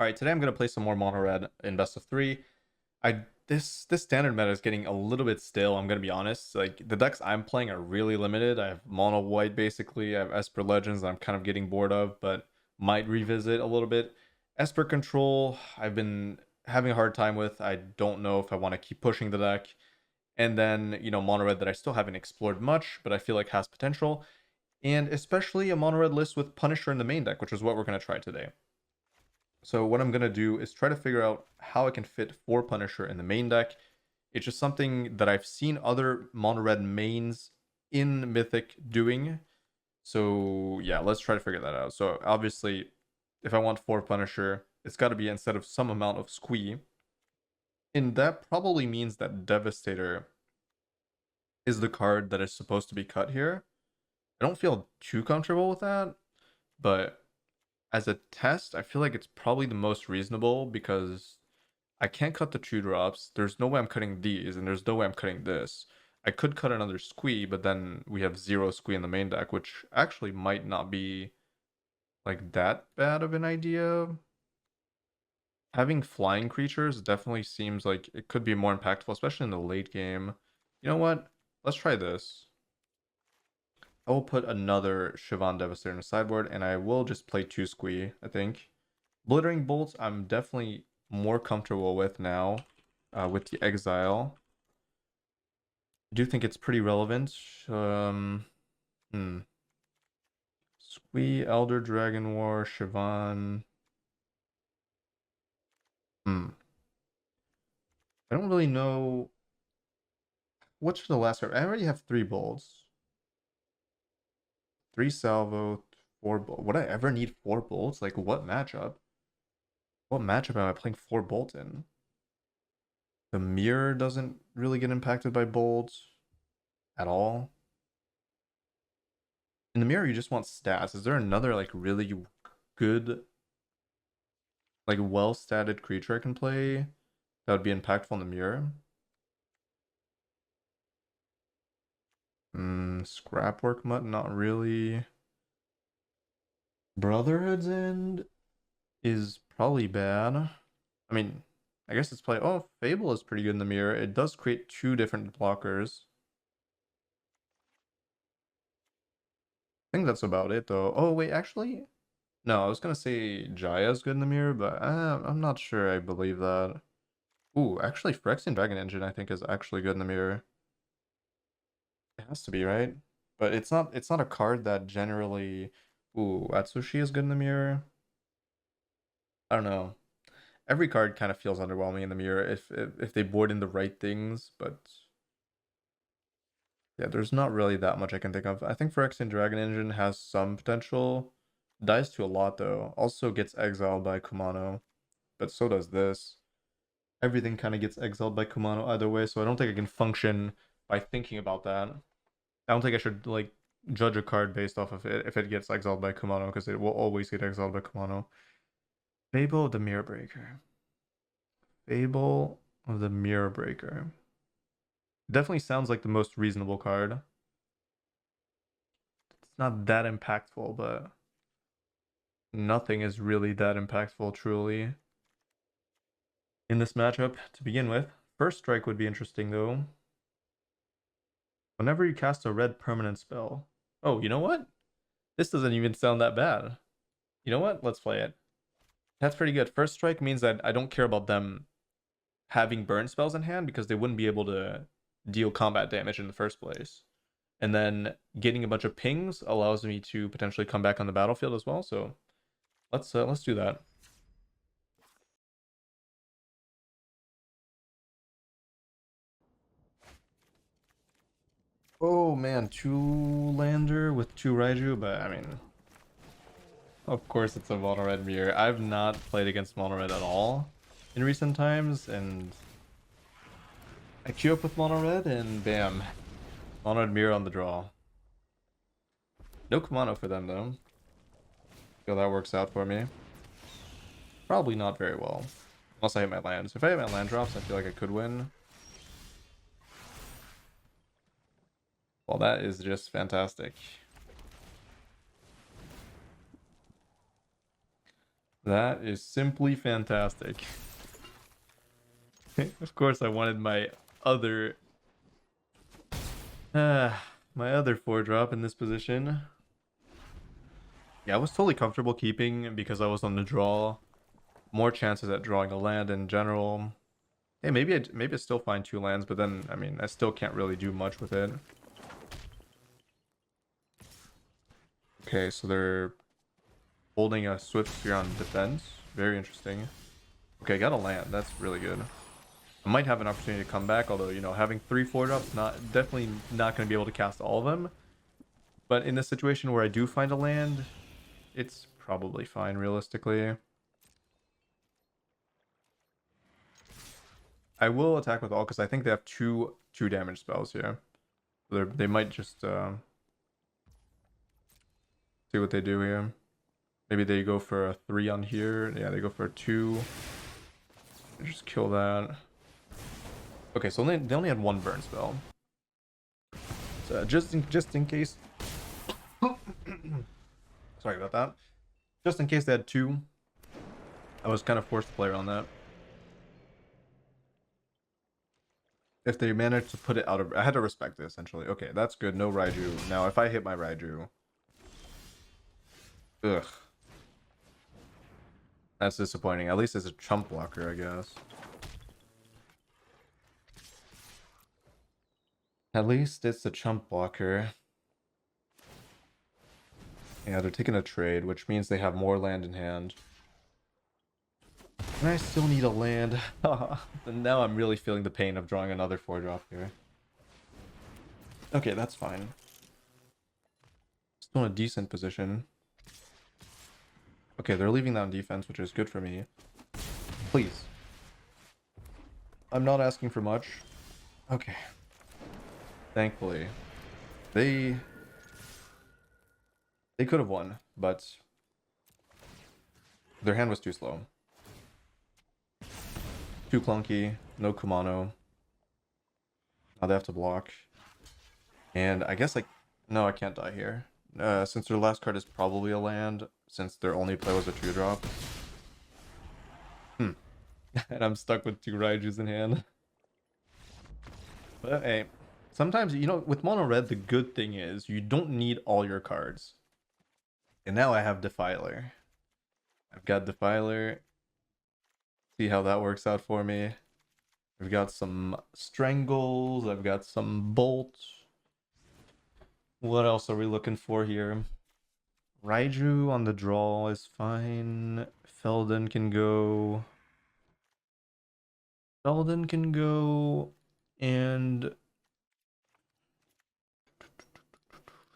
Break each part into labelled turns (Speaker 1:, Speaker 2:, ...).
Speaker 1: All right, today I'm gonna play some more mono red in best of three. This standard meta is getting a little bit stale. I'm gonna be honest. Like the decks I'm playing are really limited. I have mono white basically. I have Esper Legends that I'm kind of getting bored of, but might revisit a little bit. Esper Control I've been having a hard time with. I don't know if I want to keep pushing the deck. And then mono red that I still haven't explored much, but I feel like has potential. And especially a mono red list with Punisher in the main deck, which is what we're gonna try today. So what I'm going to do is try to figure out how I can fit 4 Punisher in the main deck. It's just something that I've seen other mono red mains in Mythic doing. So yeah, let's try to figure that out. So obviously, if I want 4 Punisher, it's got to be instead of some amount of Squee. And that probably means that Devastator is the card that is supposed to be cut here. I don't feel too comfortable with that, but as a test, I feel like it's probably the most reasonable because I can't cut the 2 drops. There's no way I'm cutting these, and there's no way I'm cutting this. I could cut another Squee, but then we have 0 Squee in the main deck, which actually might not be like that bad of an idea. Having flying creatures definitely seems like it could be more impactful, especially in the late game. You know what? Let's try this. I will put another Shivan Devastator in the sideboard, and I will just play 2 Squee, I think. Blithering Bolts, I'm definitely more comfortable with now, with the Exile. I do think it's pretty relevant. Squee, Elder Dragon War, Shivan. I don't really know. What's the last card? I already have 3 bolts. 3 salvo, 4 bolt. Would I ever need 4 bolts? Like what matchup? What matchup am I playing 4 bolt in? The mirror doesn't really get impacted by bolts at all. In the mirror, you just want stats. Is there another like really good, like well-statted creature I can play that would be impactful in the mirror? Scrapwork Mutt, not really. Brotherhood's End is probably bad. I mean, I guess it's probably. Oh, Fable is pretty good in the mirror. It does create 2 different blockers. I think that's about it though. Oh, wait, actually, no, I was gonna say Jaya's good in the mirror, but I'm not sure I believe that. Ooh, actually, Phyrexian Dragon Engine I think is actually good in the mirror. It has to be, right? But it's not a card that generally. Ooh, Atsushi is good in the mirror. I don't know. Every card kind of feels underwhelming in the mirror if they board in the right things, but yeah, there's not really that much I can think of. I think Phyrexian Dragon Engine has some potential. Dies to a lot though. Also gets exiled by Kumano, but so does this. Everything kind of gets exiled by Kumano either way, so I don't think I can function by thinking about that. I don't think I should like judge a card based off of it if it gets exiled by Kumano, because it will always get exiled by Kumano. Fable of the Mirror Breaker. Fable of the Mirror Breaker. Definitely sounds like the most reasonable card. It's not that impactful, but nothing is really that impactful, truly, in this matchup to begin with. First Strike would be interesting, though. Whenever you cast a red permanent spell. Oh, you know what? This doesn't even sound that bad. You know what? Let's play it. That's pretty good. First Strike means that I don't care about them having burn spells in hand because they wouldn't be able to deal combat damage in the first place. And then getting a bunch of pings allows me to potentially come back on the battlefield as well. So let's do that. Oh man, 2 lander with 2 Raiju, but I mean, of course it's a mono red mirror. I've not played against mono red at all in recent times, and I queue up with mono red and bam, mono red mirror on the draw. No Kumano for them though. Feel that works out for me. Probably not very well. Unless I hit my lands. If I hit my land drops, I feel like I could win. Well, that is just fantastic. That is simply fantastic. Of course, I wanted other my other 4-drop in this position. Yeah, I was totally comfortable keeping because I was on the draw. More chances at drawing a land in general. Hey, maybe I still find 2 lands, but then I mean I still can't really do much with it. Okay, so they're holding a Swift Spear on defense. Very interesting. Okay, got a land. That's really good. I might have an opportunity to come back, although, you know, having 3 4-drops, definitely not going to be able to cast all of them. But in this situation where I do find a land, it's probably fine, realistically. I will attack with all, because I think they have two damage spells here. They might just see what they do here. Maybe they go for a 3 on here. Yeah, they go for a 2. Just kill that. Okay, so they only had 1 burn spell. So just in case. Sorry about that. Just in case they had 2, I was kind of forced to play around that. If they managed to put it out of... I had to respect it, essentially. Okay, that's good. No Raiju. Now, if I hit my Raiju... Ugh. That's disappointing. At least it's a chump blocker, I guess. At least it's a chump blocker. Yeah, they're taking a trade, which means they have more land in hand. And I still need a land. And now I'm really feeling the pain of drawing another 4-drop here. Okay, that's fine. Still in a decent position. Okay, they're leaving that on defense, which is good for me. Please. I'm not asking for much. Okay. Thankfully. They could have won, but their hand was too slow. Too clunky, no Kumano. Now they have to block. And I guess, like, no, I can't die here. Since their last card is probably a land, since their only play was a 2-drop. And I'm stuck with 2 Raijus in hand. But hey, sometimes, you know, with mono red, the good thing is you don't need all your cards. And now I have Defiler. I've got Defiler. See how that works out for me. I've got some Strangles. I've got some Bolts. What else are we looking for here? Raiju on the draw is fine. Felden can go. And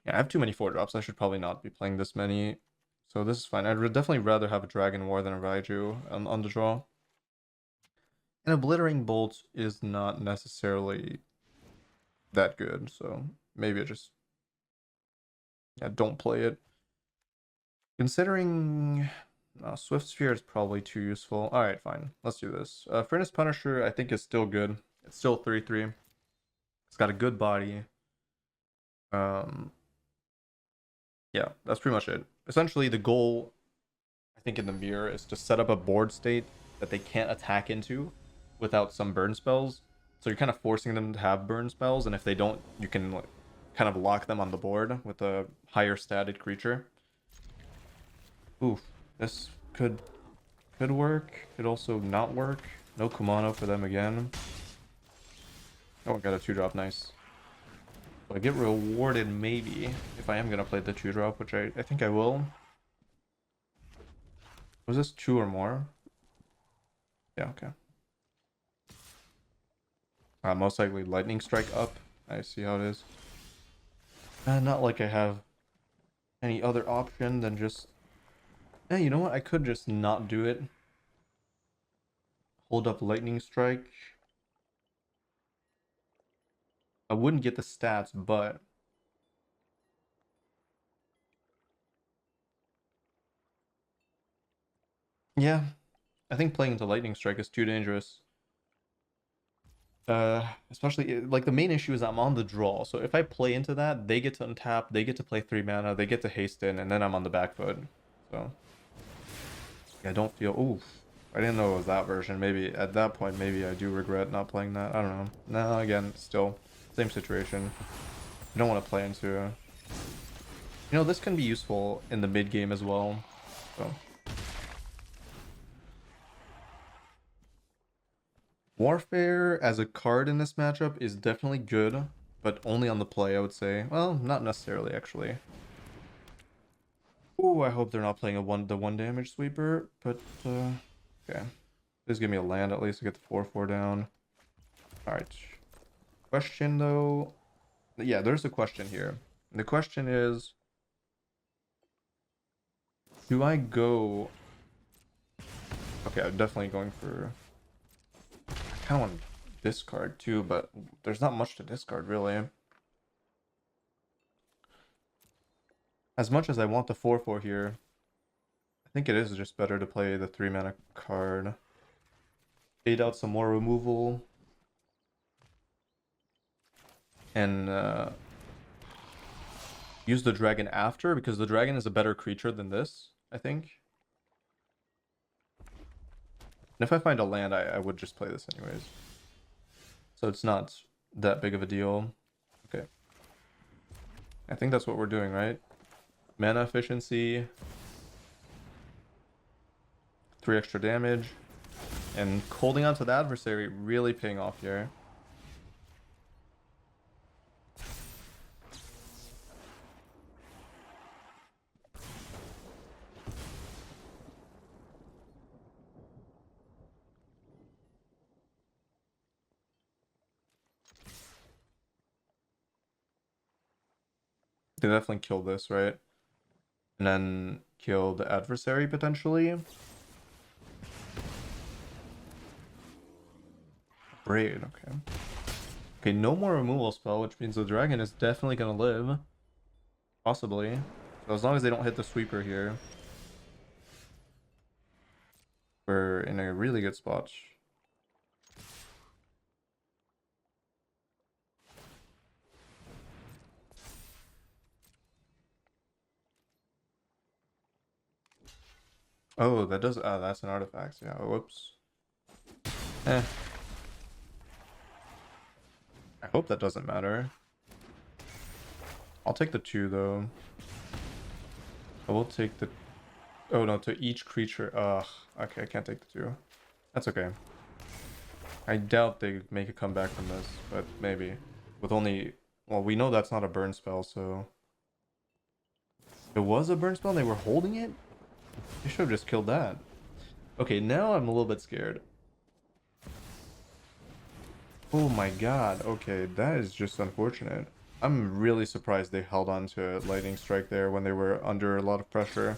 Speaker 1: yeah, I have too many 4-drops. I should probably not be playing this many. So this is fine. I'd definitely rather have a Dragon War than a Raiju on the draw. And Obliterating Bolt is not necessarily that good, so maybe I just don't play it. Considering Swift Sphere is probably too useful. Alright, fine. Let's do this. Furnace Punisher, I think, is still good. It's still 3-3. It's got a good body. Yeah, that's pretty much it. Essentially, the goal, I think, in the mirror is to set up a board state that they can't attack into without some burn spells. So you're kind of forcing them to have burn spells, and if they don't, you can, like, kind of lock them on the board with a higher statted creature. Oof, this could work. Could also not work. No Kumano for them again. Oh, I got a 2-drop. Nice. So I get rewarded maybe if I am gonna play the 2-drop, which I think I will. Was this 2 or more? Yeah, okay. Most likely Lightning Strike up. I see how it is. Not like I have any other option than just... you know what? I could just not do it. Hold up Lightning Strike. I wouldn't get the stats, but... yeah, I think playing into Lightning Strike is too dangerous. Especially, like, the main issue is I'm on the draw, so if I play into that, they get to untap, they get to play 3 mana, they get to haste in, and then I'm on the back foot. So I don't feel. Ooh, I didn't know it was that version. Maybe at that point, maybe I do regret not playing that. I don't know. No, again, still same situation. I don't want to play into. You know, this can be useful in the mid game as well. So. Warfare as a card in this matchup is definitely good, but only on the play, I would say. Well, not necessarily, actually. Ooh, I hope they're not playing the one damage sweeper, but okay. Please give me a land at least to get the 4/4 down. Alright. Question though. Yeah, there's a question here. The question is, do I go? Okay, I'm definitely going for. I kind of want to discard too, but there's not much to discard really. As much as I want the 4/4 here, I think it is just better to play the 3 mana card. Fade out some more removal. And use the dragon after, because the dragon is a better creature than this, I think. And if I find a land, I would just play this anyways. So it's not that big of a deal. Okay. I think that's what we're doing, right? Mana efficiency. 3 extra damage. And holding on to the adversary really paying off here. They definitely kill this, right? And then kill the adversary potentially. Braid, okay. Okay, no more removal spell, which means the dragon is definitely gonna live. Possibly. So as long as they don't hit the sweeper here, we're in a really good spot. Oh, that does. That's an artifact. Yeah. Whoops. Eh. I hope that doesn't matter. I'll take the 2 though. I will take the. Oh no, to each creature. Ugh. Okay, I can't take the 2. That's okay. I doubt they make a comeback from this, but maybe. With only. Well, we know that's not a burn spell, so. It was a burn spell and they were holding it? They should have just killed that. Okay, now I'm a little bit scared. Oh my god, okay, that is just unfortunate. I'm really surprised they held on to Lightning Strike there when they were under a lot of pressure.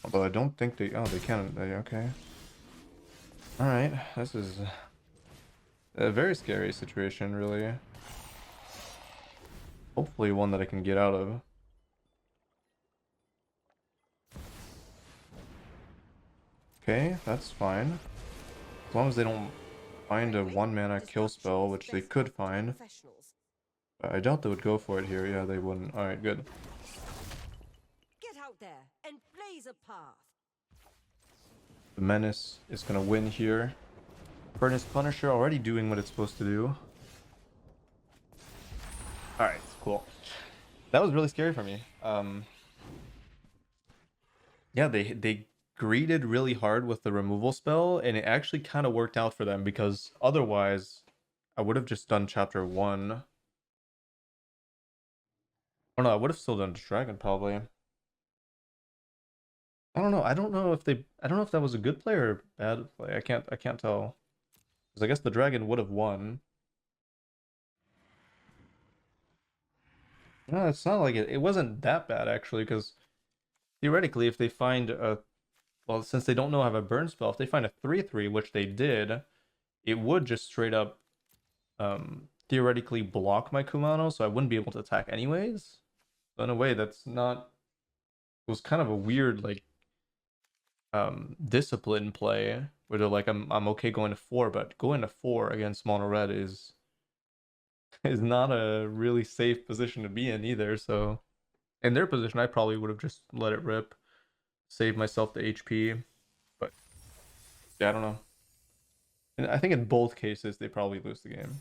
Speaker 1: Although I don't think they... Oh, they can... Okay. Alright, this is a very scary situation, really. Hopefully one that I can get out of. Okay, that's fine. As long as they don't find a 1 mana kill spell, which they could find. I doubt they would go for it here. Yeah, they wouldn't. Alright, good.
Speaker 2: Get out there and blaze a path.
Speaker 1: The Menace is gonna win here. Furnace Punisher already doing what it's supposed to do. Alright, cool. That was really scary for me. Yeah, they greeted really hard with the removal spell, and it actually kind of worked out for them, because otherwise I would have just done chapter 1. Oh no, I would have still done Dragon probably. I don't know. I don't know if that was a good play or bad play. I can't tell. Because I guess the dragon would have won. No, it's not like it wasn't that bad actually, because theoretically if they find a, well, since they don't know I have a burn spell, if they find a 3/3, which they did, it would just straight up theoretically block my Kumano, so I wouldn't be able to attack anyways. So in a way that's not, it was kind of a weird like discipline play where they're like, I'm okay going to 4, but going to 4 against mono red is not a really safe position to be in either. So In their position, I probably would have just let it rip, save myself the HP. But yeah, I don't know. And I think in both cases, they probably lose the game.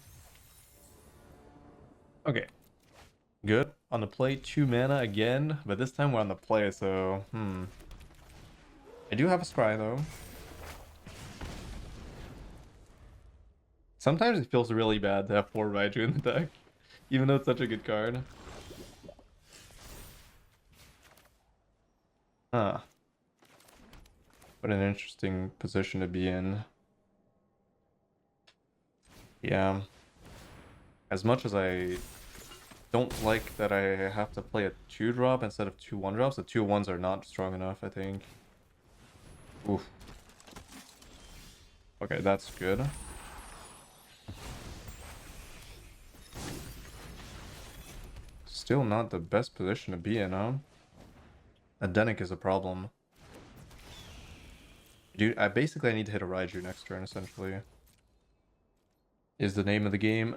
Speaker 1: Okay. Good. On the play, 2 mana again, but this time we're on the play, so I do have a scry though. Sometimes it feels really bad to have 4 Raiju in the deck, even though it's such a good card. Huh. What an interesting position to be in. Yeah. As much as I don't like that I have to play a 2-drop instead of 2 1-drops, the 2 1s are not strong enough, I think. Oof. Okay, that's good. Still not the best position to be in, huh? Adenic is a problem. Dude, I need to hit a Raiju next turn, essentially. Is the name of the game.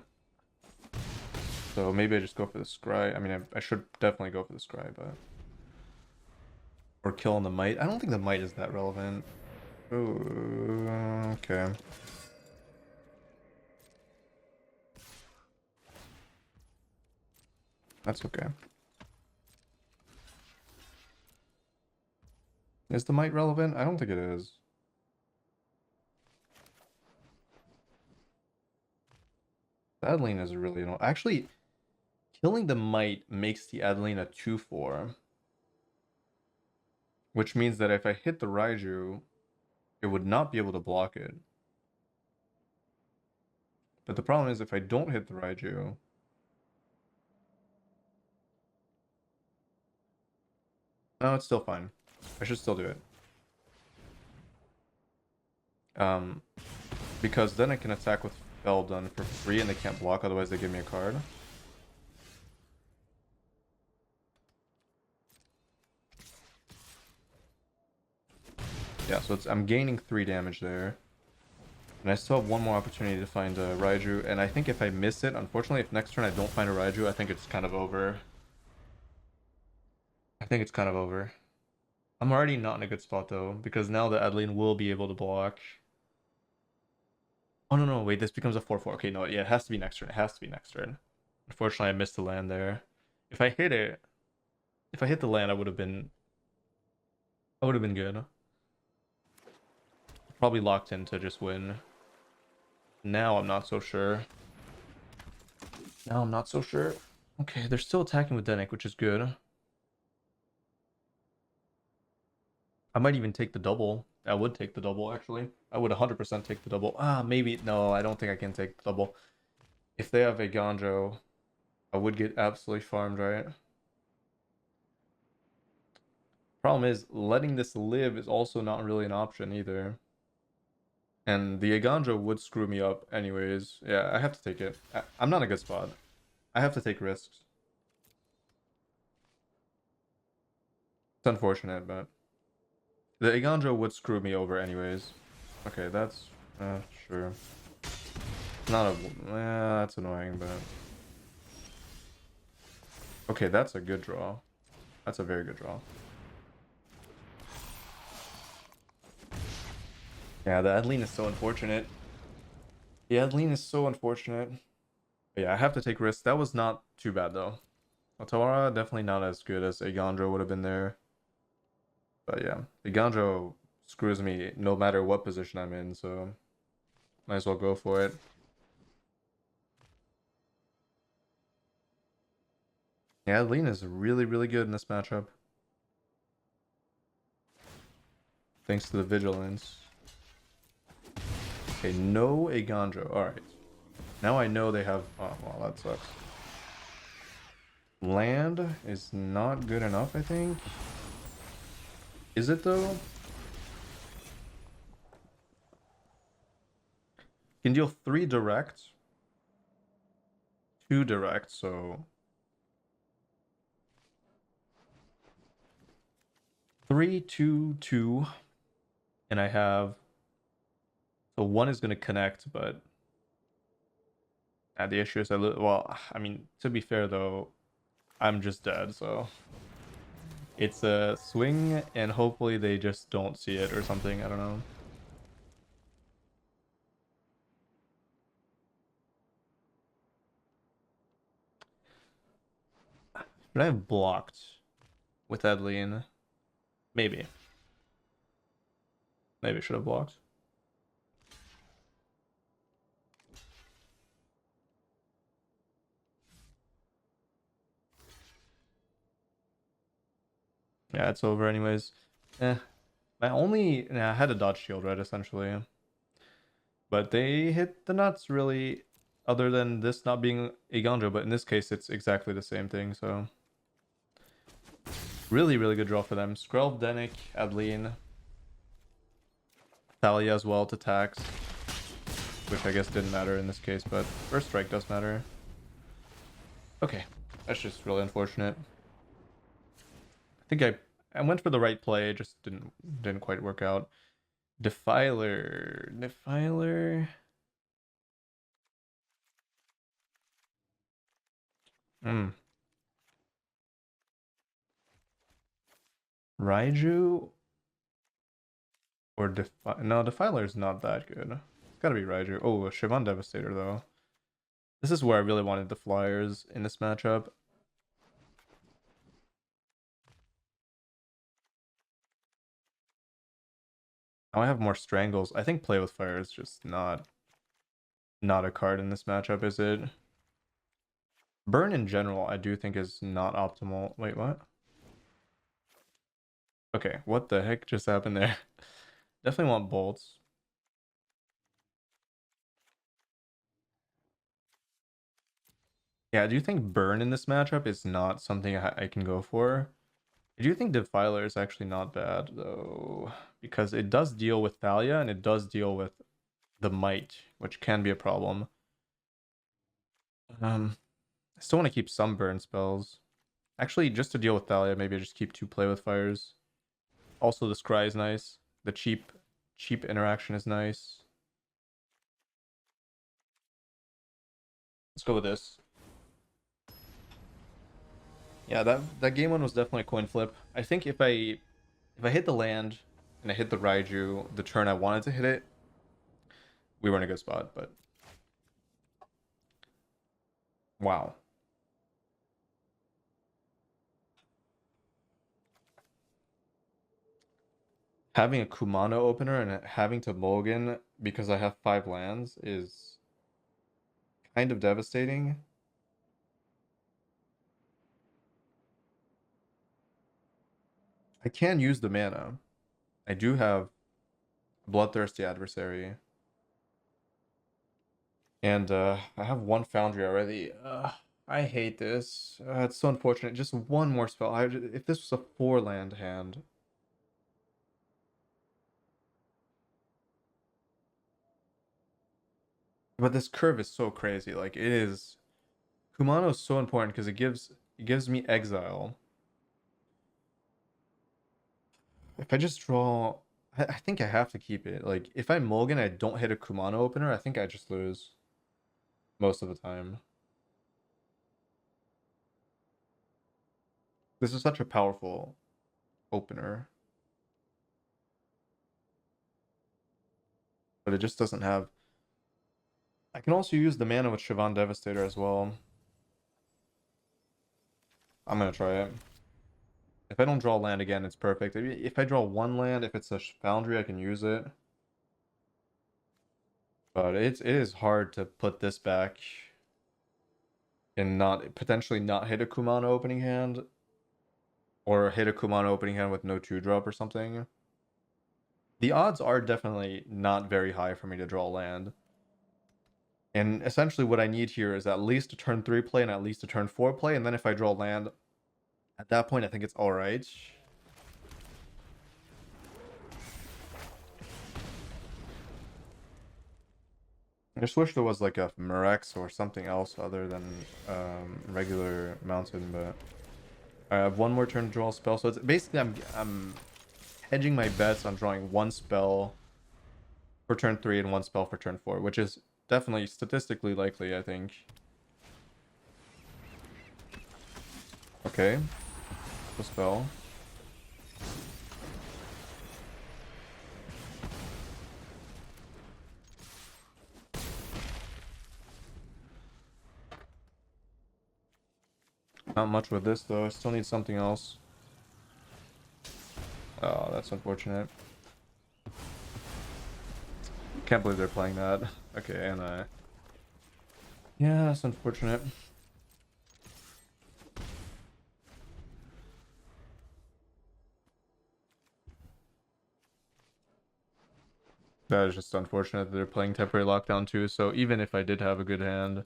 Speaker 1: So maybe I just go for the scry. I mean, I should definitely go for the scry, but... Or kill on the might. I don't think the might is that relevant. Ooh, okay. That's okay. Is the might relevant? I don't think it is. Adeline is really annoying. Actually, killing the might makes the Adeline a 2/4. Which means that if I hit the Raiju, it would not be able to block it. But the problem is if I don't hit the Raiju... No, it's still fine. I should still do it. Because then I can attack with Feldon for free and they can't block, otherwise they give me a card. Yeah, so I'm gaining 3 damage there. And I still have one more opportunity to find a Raiju, and I think if I miss it, unfortunately, if next turn I don't find a Raiju, I think it's kind of over. I think it's kind of over. I'm already not in a good spot though, because now the Adeline will be able to block. Oh no, wait, this becomes a 4/4. Okay, no, yeah, it has to be next turn. It has to be next turn. Unfortunately, I missed the land there. If I hit it, if I hit the land, I would have been good. Probably locked in to just win. Now I'm not so sure. Now I'm not so sure. Okay, they're still attacking with Denick, which is good. I might even take the double. I would take the double, actually. I would 100% take the double. Ah, maybe. No, I don't think I can take the double. If they have a Ganjo, I would get absolutely farmed, right? Problem is, letting this live is also not really an option either. And the Aganjo would screw me up anyways. Yeah, I have to take it. I'm not in a good spot. I have to take risks. It's unfortunate, but... The Aganjo would screw me over anyways. Okay, that's... sure. Not a... that's annoying, but... Okay, that's a good draw. That's a very good draw. Yeah, the Adeline is so unfortunate. The Adeline is so unfortunate. But yeah, I have to take risks. That was not too bad, though. Otawara, definitely not as good as Aganjo would have been there. But yeah, Aganjo screws me no matter what position I'm in, so... Might as well go for it. Yeah, Adeline is really, really good in this matchup. Thanks to the vigilance. Okay, no Aganjo. Alright. Now I know they have... Oh, well, that sucks. Land is not good enough, I think. Is it, though? Can deal 3 direct. 2 direct, so... 3, 2, 2. And I have... So 1 is going to connect, but... the issue is well, I mean, to be fair, though, I'm just dead, so... It's a swing, and hopefully they just don't see it or something. I don't know. But I have blocked with Edlene. Maybe. Maybe I should have blocked. Yeah, it's over anyways. My only... I had a dodge shield, right, essentially. But they hit the nuts, really, other than this not being a Ganjo. But in this case, it's exactly the same thing, so... Really, really good draw for them. Skrelv, Denik, Adline. Thalia as well to tax. Which I guess didn't matter in this case, but first strike does matter. Okay, that's just really unfortunate. I think I went for the right play, just didn't quite work out. Defiler. Hmm. Raiju or No, Defiler's not that good. It's gotta be Raiju. Oh, a Shivan Devastator though. This is where I really wanted the Flyers in this matchup. Now I have more Strangles. I think Play with Fire is just not a card in this matchup, is it? Burn in general, I do think is not optimal. Wait, what? Okay, what the heck just happened there? Definitely want bolts. Yeah, I do think burn in this matchup is not something I can go for. I do think Defiler is actually not bad, though, because it does deal with Thalia and it does deal with the Might, which can be a problem. I still want to keep some burn spells. Actually, just to deal with Thalia, maybe I just keep 2 Play with Fires. Also, the Scry is nice. The cheap interaction is nice. Let's go with this. Yeah, that game one was definitely a coin flip. I think if I hit the land and I hit the Raiju the turn I wanted to hit it, we were in a good spot, but wow. Having a Kumano opener and having to mulligan because I have 5 lands is kind of devastating. I can use the mana. I do have Bloodthirsty Adversary. And I have 1 Foundry already. I hate this. It's so unfortunate. Just 1 more spell. If this was a 4 land hand. But this curve is so crazy. Like, it is... Kumano is so important because it gives me exile. If I just draw... I think I have to keep it. Like, if I mulligan I don't hit a Kumano opener, I think I just lose. Most of the time. This is such a powerful opener. But it just doesn't have... I can also use the mana with Shivan Devastator as well. I'm gonna try it. If I don't draw land again, it's perfect. If I draw 1 land, if it's a Foundry, I can use it. But it is hard to put this back and potentially not hit a Kumano opening hand. Or hit a Kumano opening hand with no 2-drop or something. The odds are definitely not very high for me to draw land. And essentially what I need here is at least a turn 3 play and at least a turn 4 play. And then if I draw land, at that point I think it's alright. I just wish there was like a Murex or something else other than regular mountain, but I have 1 more turn to draw a spell. So it's basically I'm hedging my bets on drawing 1 spell for turn 3 and 1 spell for turn 4, which is definitely statistically likely, I think. Okay. The spell. Not much with this though. I still need something else. Oh, that's unfortunate. Can't believe they're playing that. Okay, and yeah, that's unfortunate. That is just unfortunate that they're playing temporary lockdown too. So even if I did have a good hand,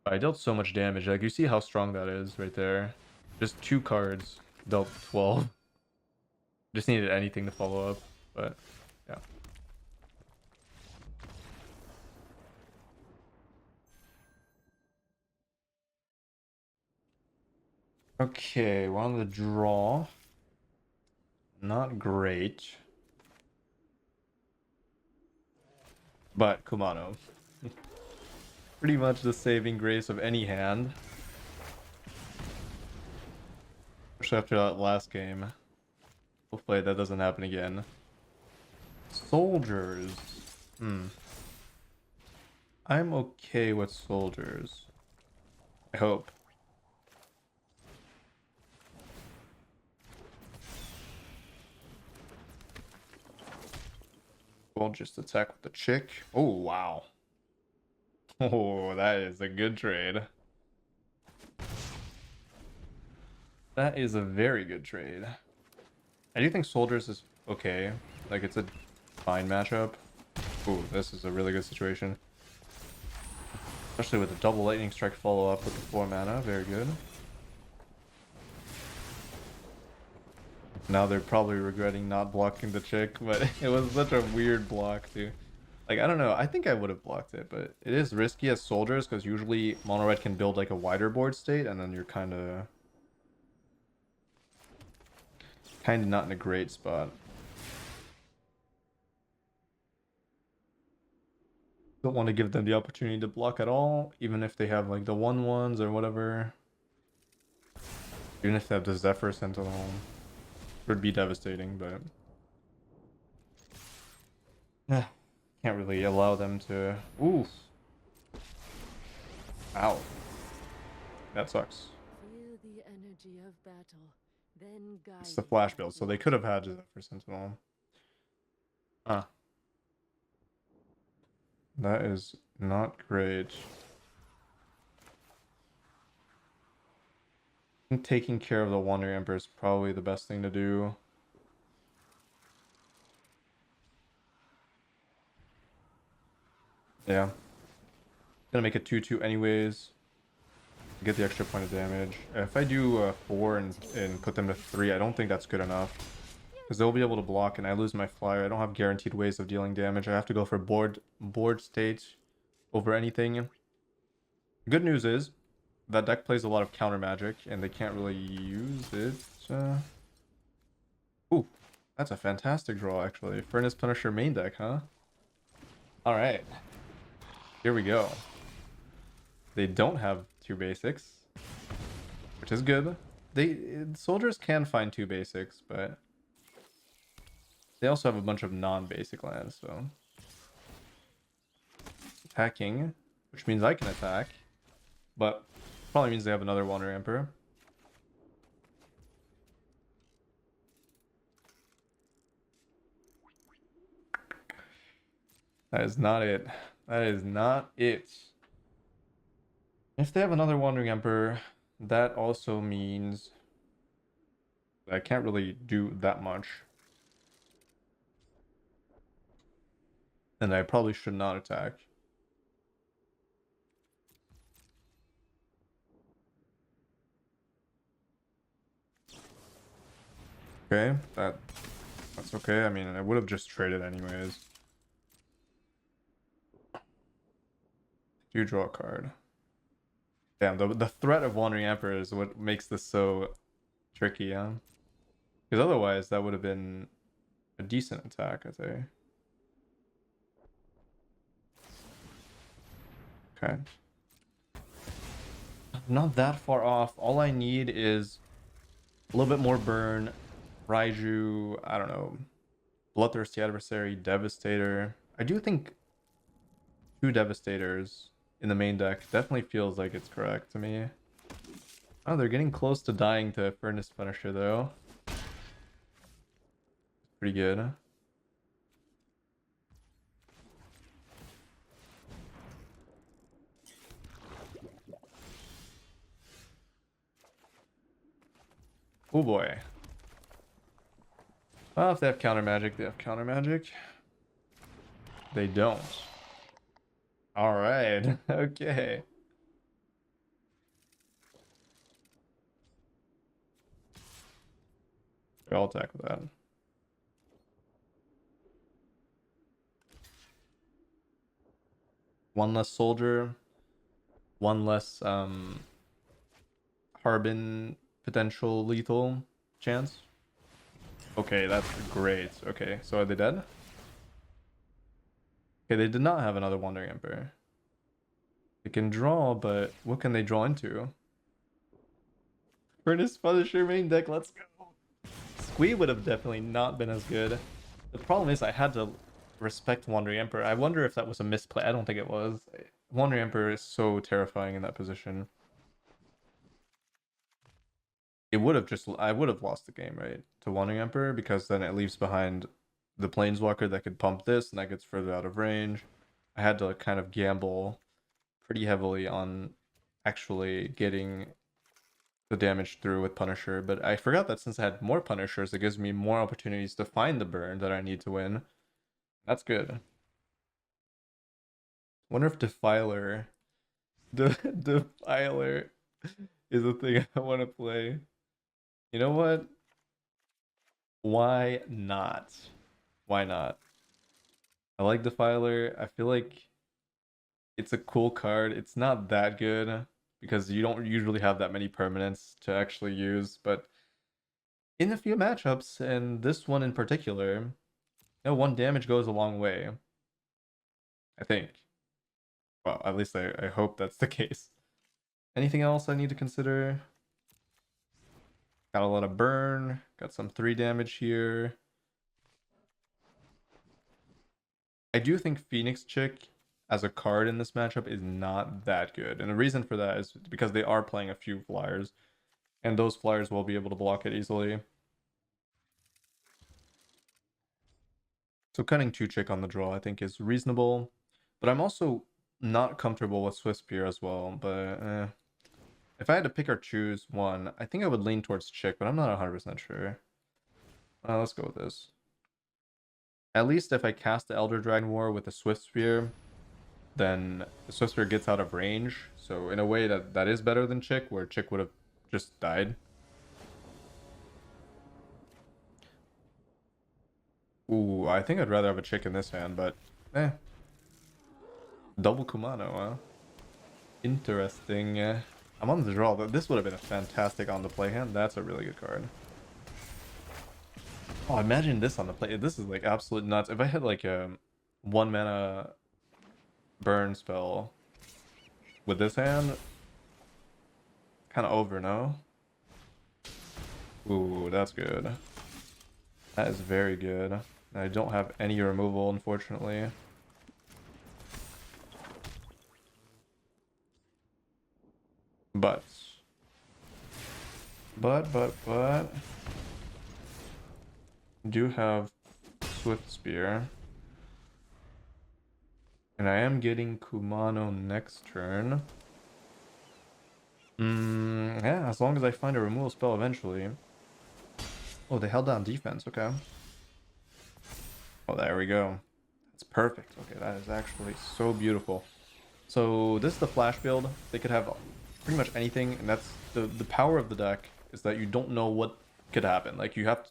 Speaker 1: I dealt so much damage. Like you see how strong that is right there. Just 2 cards dealt 12. Just needed anything to follow up, but yeah. Okay, we're on the draw. Not great. But Kumano. Pretty much the saving grace of any hand. Especially after that last game. Hopefully that doesn't happen again. Soldiers. I'm okay with soldiers. I hope. We'll just attack with the chick. Oh, wow. Oh, that is a good trade. That is a very good trade. I do think soldiers is okay. Like, it's a fine matchup. Ooh, this is a really good situation. Especially with the double lightning strike follow-up with the 4 mana. Very good. Now they're probably regretting not blocking the chick, but it was such a weird block too. Like, I don't know. I think I would have blocked it, but it is risky as soldiers because usually mono red can build like a wider board state and then you're kind of not in a great spot. Don't want to give them the opportunity to block at all, even if they have like the 1/1s or whatever. Even if they have the Zephyr Sentinel, it would be devastating, but yeah, can't really allow them to. Ooh, ow, that sucks.
Speaker 2: Feel the energy of battle, then guide
Speaker 1: It's the flash build, so they could have had Zephyr Sentinel. Huh. That is not great. I think taking care of the Wandering Emperor is probably the best thing to do. Yeah. Gonna make it 2/2 anyways. Get the extra point of damage. If I do 4 and put them to 3, I don't think that's good enough. Because they'll be able to block and I lose my flyer. I don't have guaranteed ways of dealing damage. I have to go for board state over anything. Good news is that deck plays a lot of counter magic and they can't really use it. Ooh, that's a fantastic draw actually. Furnace Punisher main deck, huh? Alright. Here we go. They don't have 2 basics, which is good. Soldiers can find 2 basics, but they also have a bunch of non-basic lands, so attacking, which means I can attack, but probably means they have another Wandering Emperor. That is not it. That is not it. If they have another Wandering Emperor, that also means that I can't really do that much. And I probably should not attack. Okay, that's okay. I mean, I would have just traded anyways. Do draw a card. Damn, the threat of Wandering Emperor is what makes this so tricky, huh? Because otherwise, that would have been a decent attack, I think. Okay. Not that far off. All I need is a little bit more burn. Raiju, I don't know. Bloodthirsty Adversary, Devastator. I do think 2 Devastators in the main deck definitely feels like it's correct to me. Oh, they're getting close to dying to Furnace Punisher though. Pretty good. Oh boy. Well, if they have counter magic, they have counter magic. They don't. All right. Okay. I'll tackle that. One less soldier. One less Harbin potential lethal chance. Okay, that's great. Okay, so are they dead? Okay, they did not have another Wandering Emperor. They can draw, but what can they draw into? Furnace Punisher main deck, let's go. Squee would have definitely not been as good. The problem is I had to respect Wandering Emperor. I wonder if that was a misplay. I don't think it was. Wandering Emperor is so terrifying in that position. It would have just I would have lost the game, right? To Wandering Emperor, because then it leaves behind the Planeswalker that could pump this and that gets further out of range. I had to kind of gamble pretty heavily on actually getting the damage through with Punisher, but I forgot that since I had more Punishers, it gives me more opportunities to find the burn that I need to win. That's good. Wonder if Defiler, Defiler is a thing I want to play. You know what? Why not? Why not? I like Defiler. I feel like it's a cool card. It's not that good because you don't usually have that many permanents to actually use, but in a few matchups, and this one in particular, you know, 1 damage goes a long way. I think. Well, at least I hope that's the case. Anything else I need to consider? Got a lot of burn. Got some 3 damage here. I do think Phoenix Chick as a card in this matchup is not that good. And the reason for that is because they are playing a few flyers. And those flyers will be able to block it easily. So cutting 2 Chick on the draw I think is reasonable. But I'm also not comfortable with Swift Spear as well. But if I had to pick or choose one, I think I would lean towards Chick, but I'm not 100% sure. Let's go with this. At least if I cast the Elder Dragon War with the Swift Spear, then the Swift Spear gets out of range. So in a way that is better than Chick, where Chick would have just died. Ooh, I think I'd rather have a Chick in this hand, but double Kumano, huh? Interesting. I'm on the draw. This would have been a fantastic on the play hand. That's a really good card. Oh, imagine this on the play. This is like absolute nuts. If I had like a 1 mana burn spell with this hand, kind of over, no? Ooh, that's good. That is very good. I don't have any removal, unfortunately. But do have Swift Spear. And I am getting Kumano next turn. Yeah, as long as I find a removal spell eventually. Oh, they held down defense, okay. Oh, there we go. That's perfect. Okay, that is actually so beautiful. So this is the flash build. They could have pretty much anything, and that's the power of the deck is that you don't know what could happen. Like you have to,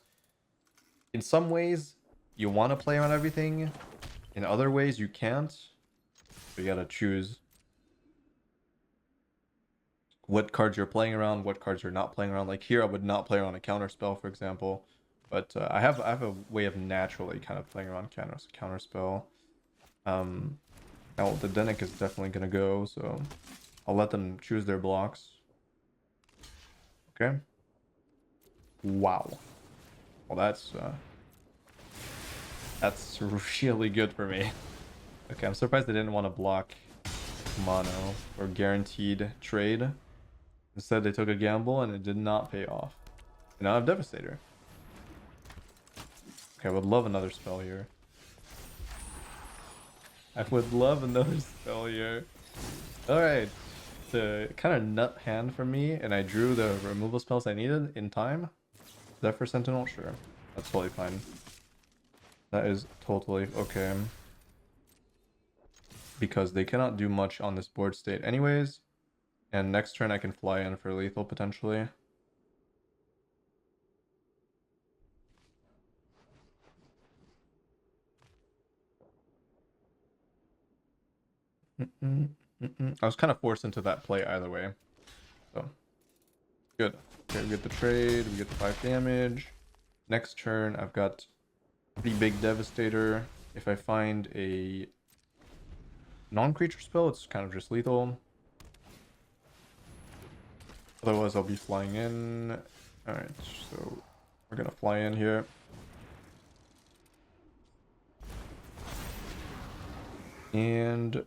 Speaker 1: in some ways you want to play around everything, in other ways you can't. So you gotta choose what cards you're playing around, what cards you're not playing around. Like here I would not play around a counter spell, for example. But I have a way of naturally kind of playing around counter spell. Now the Denic is definitely gonna go, so I'll let them choose their blocks. Okay. Wow. Well, that's really good for me. Okay, I'm surprised they didn't want to block mono or guaranteed trade. Instead, they took a gamble and it did not pay off. And now I have Devastator. Okay, I would love another spell here. I would love another spell here. Alright. The kind of nut hand for me, and I drew the removal spells I needed in time. Zephyr Sentinel? Sure. That's totally fine. That is totally okay. Because they cannot do much on this board state anyways. And next turn I can fly in for lethal potentially. I was kind of forced into that play either way. So, good. Okay, we get the trade, we get the 5 damage. Next turn, I've got pretty big Devastator. If I find a non-creature spell, it's kind of just lethal. Otherwise, I'll be flying in. Alright, so we're gonna fly in here. And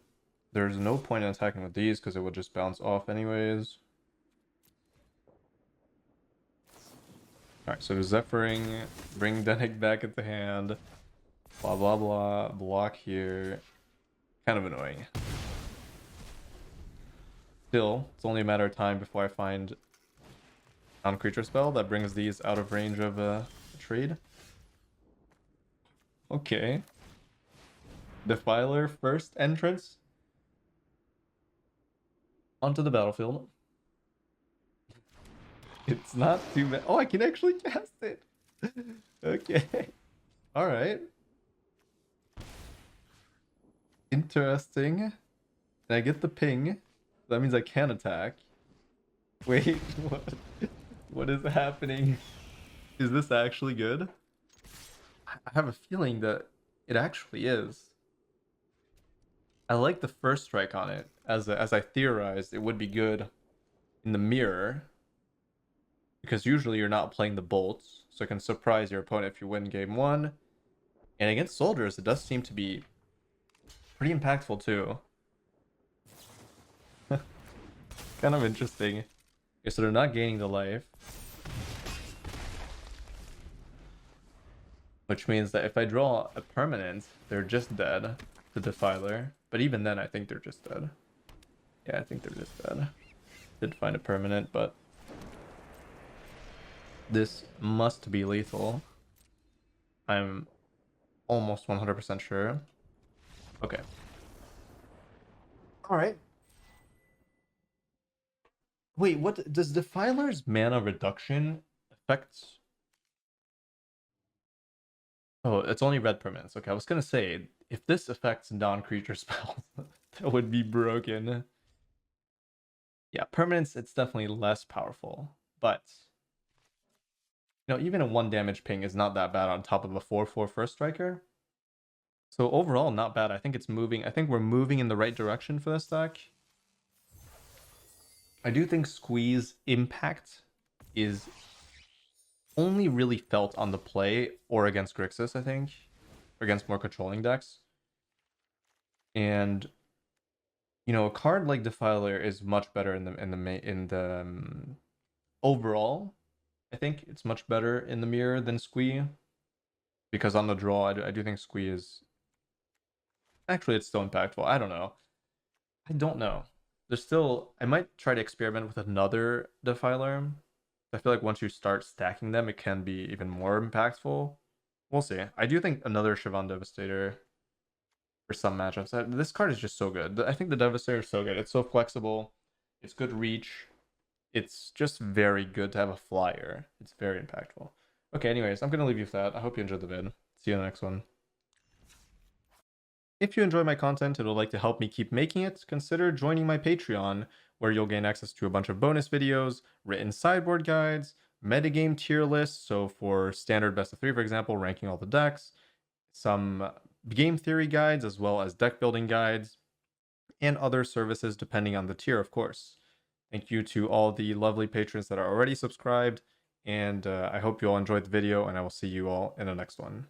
Speaker 1: there's no point in attacking with these because it would just bounce off anyways. Alright, so Zephyring, bring Denik back into hand. Blah blah blah, block here. Kind of annoying. Still, it's only a matter of time before I find non-creature spell that brings these out of range of a trade. Okay. Defiler first entrance onto the battlefield. It's not too bad. Oh, I can actually cast it. Okay. All right. Interesting. And I get the ping. That means I can attack. Wait, what? What is happening? Is this actually good? I have a feeling that it actually is. I like the first strike on it. As I theorized, it would be good in the mirror. Because usually you're not playing the bolts, so it can surprise your opponent if you win game 1. And against soldiers, it does seem to be pretty impactful too. Kind of interesting. Okay, so they're not gaining the life. Which means that if I draw a permanent, they're just dead. The Defiler. But even then, I think they're just dead. Yeah, I think they're just dead. Did find a permanent, but this must be lethal. I'm almost 100% sure. Okay. Alright. Wait, what does Defiler's mana reduction affect? Oh, it's only red permanents. Okay, I was gonna say, if this affects non-creature spells, that would be broken. Yeah, permanents, it's definitely less powerful, but you know, even a 1 damage ping is not that bad on top of a 4/4 first striker. So overall, not bad. I think it's moving. I think we're moving in the right direction for this deck. I do think Squeeze impact is only really felt on the play or against Grixis, I think, or against more controlling decks. And you know, a card like Defiler is much better in the overall. I think it's much better in the mirror than Squee, because on the draw, I do think Squee is actually it's still impactful. I don't know. I don't know. There's still I might try to experiment with another Defiler. I feel like once you start stacking them, it can be even more impactful. We'll see. I do think another Siobhan Devastator for some matchups. This card is just so good. I think the Devastator is so good. It's so flexible. It's good reach. It's just very good to have a flyer. It's very impactful. Okay, anyways, I'm going to leave you with that. I hope you enjoyed the vid. See you in the next one. If you enjoy my content and would like to help me keep making it, consider joining my Patreon, where you'll gain access to a bunch of bonus videos, written sideboard guides, metagame tier lists, so for standard best of 3, for example, ranking all the decks, some game theory guides, as well as deck building guides, and other services depending on the tier, of course. Thank you to all the lovely patrons that are already subscribed, and I hope you all enjoyed the video, and I will see you all in the next one.